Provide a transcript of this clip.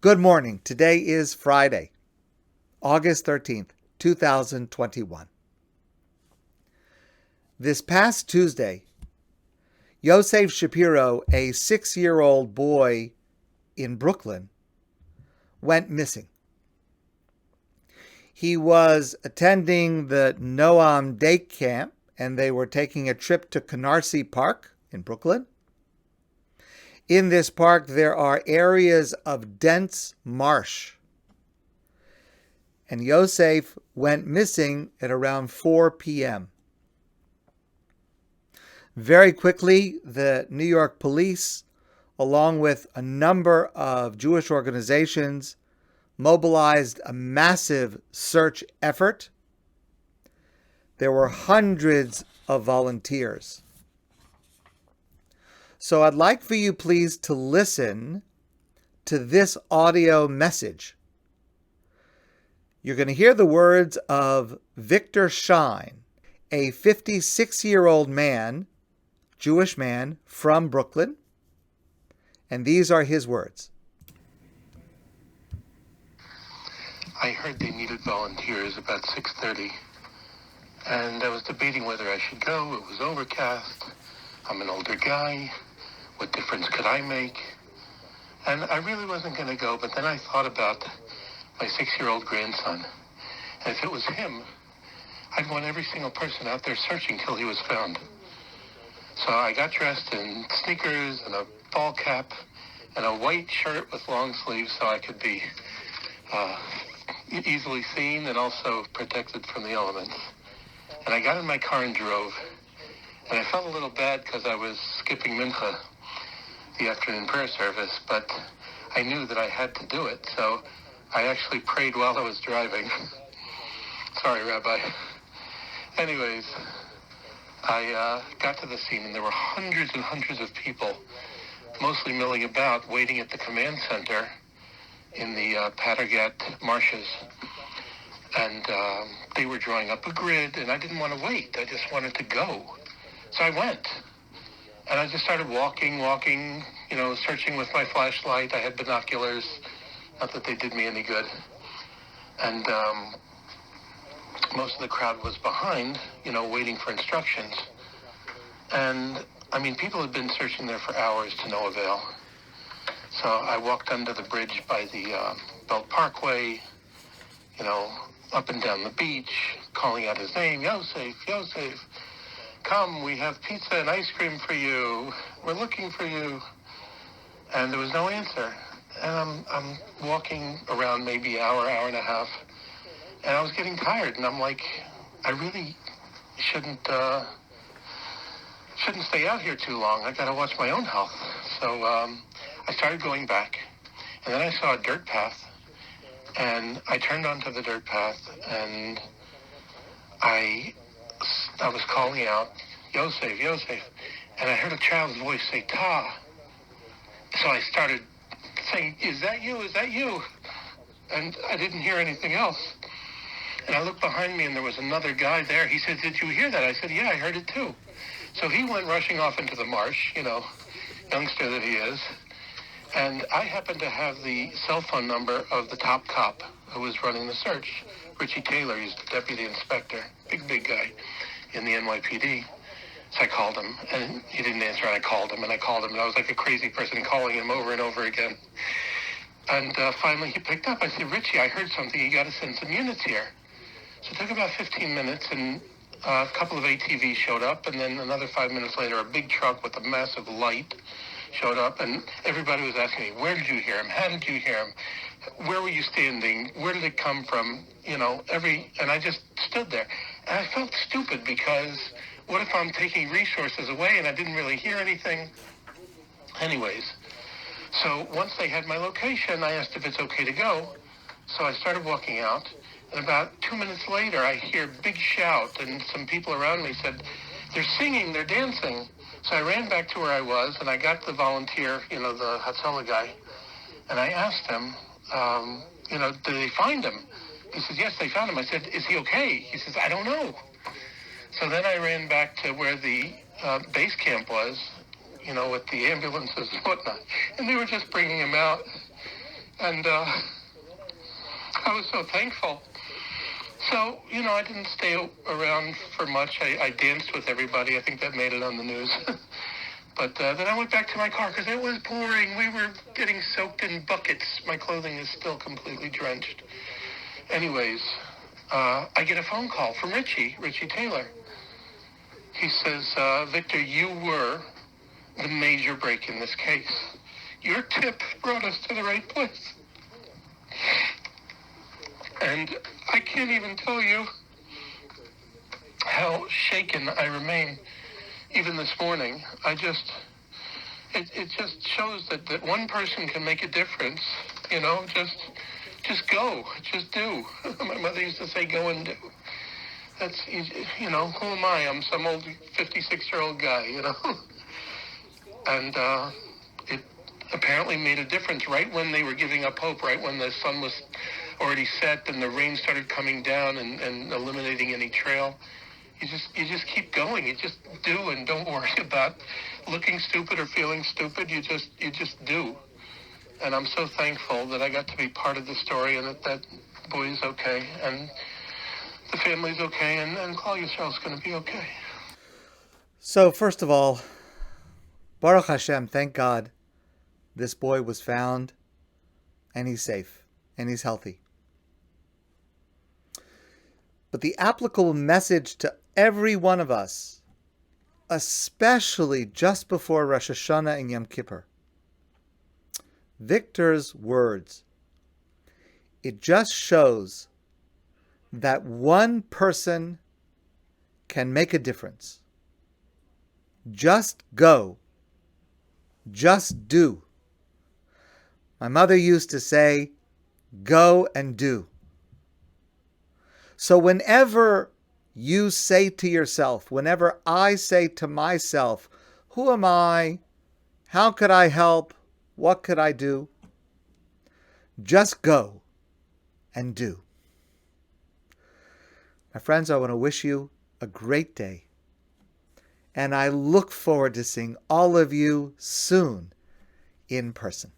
Good morning. Today is Friday, August 13th, 2021. This past Tuesday, Yosef Shapiro, a 6-year-old boy in Brooklyn, went missing. He was attending the Noam Day Camp, and they were taking a trip to Canarsie Park in Brooklyn. In this park, there are areas of dense marsh. And Yosef went missing at around 4 p.m. Very quickly, the New York police, along with a number of Jewish organizations, mobilized a massive search effort. There were hundreds of volunteers. So I'd like for you, please, to listen to this audio message. You're going to hear the words of Victor Shine, a 56-year-old man, Jewish man from Brooklyn. And these are his words. I heard they needed volunteers about 6:30, and I was debating whether I should go. It was overcast. I'm an older guy. What difference could I make? And I really wasn't going to go, but then I thought about my 6-year-old grandson. And if it was him, I'd want every single person out there searching till he was found. So I got dressed in sneakers and a ball cap and a white shirt with long sleeves so I could be easily seen and also protected from the elements. And I got in my car and drove. And I felt a little bad because I was skipping Mincha, the afternoon prayer service, but I knew that I had to do it, so I actually prayed while I was driving. Sorry, Rabbi. Anyways, I got to the scene, and there were hundreds and hundreds of people, mostly milling about, waiting at the command center in the Pattergat marshes. And they were drawing up a grid, and I didn't want to wait. I just wanted to go. So I went. And I just started walking, searching with my flashlight. I had binoculars, not that they did me any good. And most of the crowd was behind, waiting for instructions. And, people had been searching there for hours to no avail. So I walked under the bridge by the Belt Parkway, up and down the beach, calling out his name, Yosef, Yosef. Come, we have pizza and ice cream for you. We're looking for you. And there was no answer. And I'm walking around maybe an hour and a half. And I was getting tired. And I'm like, I really shouldn't stay out here too long. I got to watch my own health. So I started going back. And then I saw a dirt path. And I turned onto the dirt path. And I was calling out, Yosef, Yosef, and I heard a child's voice say, Ta. So I started saying, is that you? Is that you? And I didn't hear anything else. And I looked behind me, and there was another guy there. He said, did you hear that? I said, yeah, I heard it too. So he went rushing off into the marsh, youngster that he is. And I happened to have the cell phone number of the top cop who was running the search, Richie Taylor. He's the deputy inspector, big guy in the NYPD. So I called him, and he didn't answer, and I called him, and I was like a crazy person calling him over and over again. And finally he picked up. I said, Richie, I heard something. You got to send some units here. So it took about 15 minutes, and a couple of ATVs showed up, and then another 5 minutes later, a big truck with a massive light showed up, and everybody was asking me, where did you hear him? How did you hear him? Where were you standing? Where did it come from? And I just stood there. And I felt stupid because what if I'm taking resources away and I didn't really hear anything? Anyways, so once they had my location, I asked if it's okay to go. So I started walking out, and about 2 minutes later, I hear a big shout, and some people around me said, they're singing, they're dancing. So I ran back to where I was, and I got the volunteer, the Hatzalah guy, and I asked him, did they find him? He says, yes, they found him. I said, is he okay? He says, I don't know. So then I ran back to where the base camp was, with the ambulances and whatnot. And they were just bringing him out. And I was so thankful. So, I didn't stay around for much. I danced with everybody. I think that made it on the news. But then I went back to my car because it was pouring. We were getting soaked in buckets. My clothing is still completely drenched. Anyways, I get a phone call from Richie Taylor. He says, Victor, you were the major break in this case. Your tip brought us to the right place. And I can't even tell you how shaken I remain even this morning. It just shows that one person can make a difference, just go, just do. My mother used to say, go and do. That's, who am I? I'm some old 56-year-old guy, And it apparently made a difference right when they were giving up hope, right when the sun was already set and the rain started coming down and eliminating any trail. You just keep going. You just do, and don't worry about looking stupid or feeling stupid. You just do. And I'm so thankful that I got to be part of the story, and that boy is okay, and the family's okay, and Claudia Yisrael's going to be okay. So first of all, Baruch Hashem, thank God, this boy was found, and he's safe, and he's healthy. But the applicable message to every one of us, especially just before Rosh Hashanah and Yom Kippur, Victor's words, it just shows that one person can make a difference. Just go. Just do. My mother used to say, go and do. So whenever you say to yourself, whenever I say to myself, who am I? How could I help? What could I do? Just go and do. My friends, I want to wish you a great day. And I look forward to seeing all of you soon in person.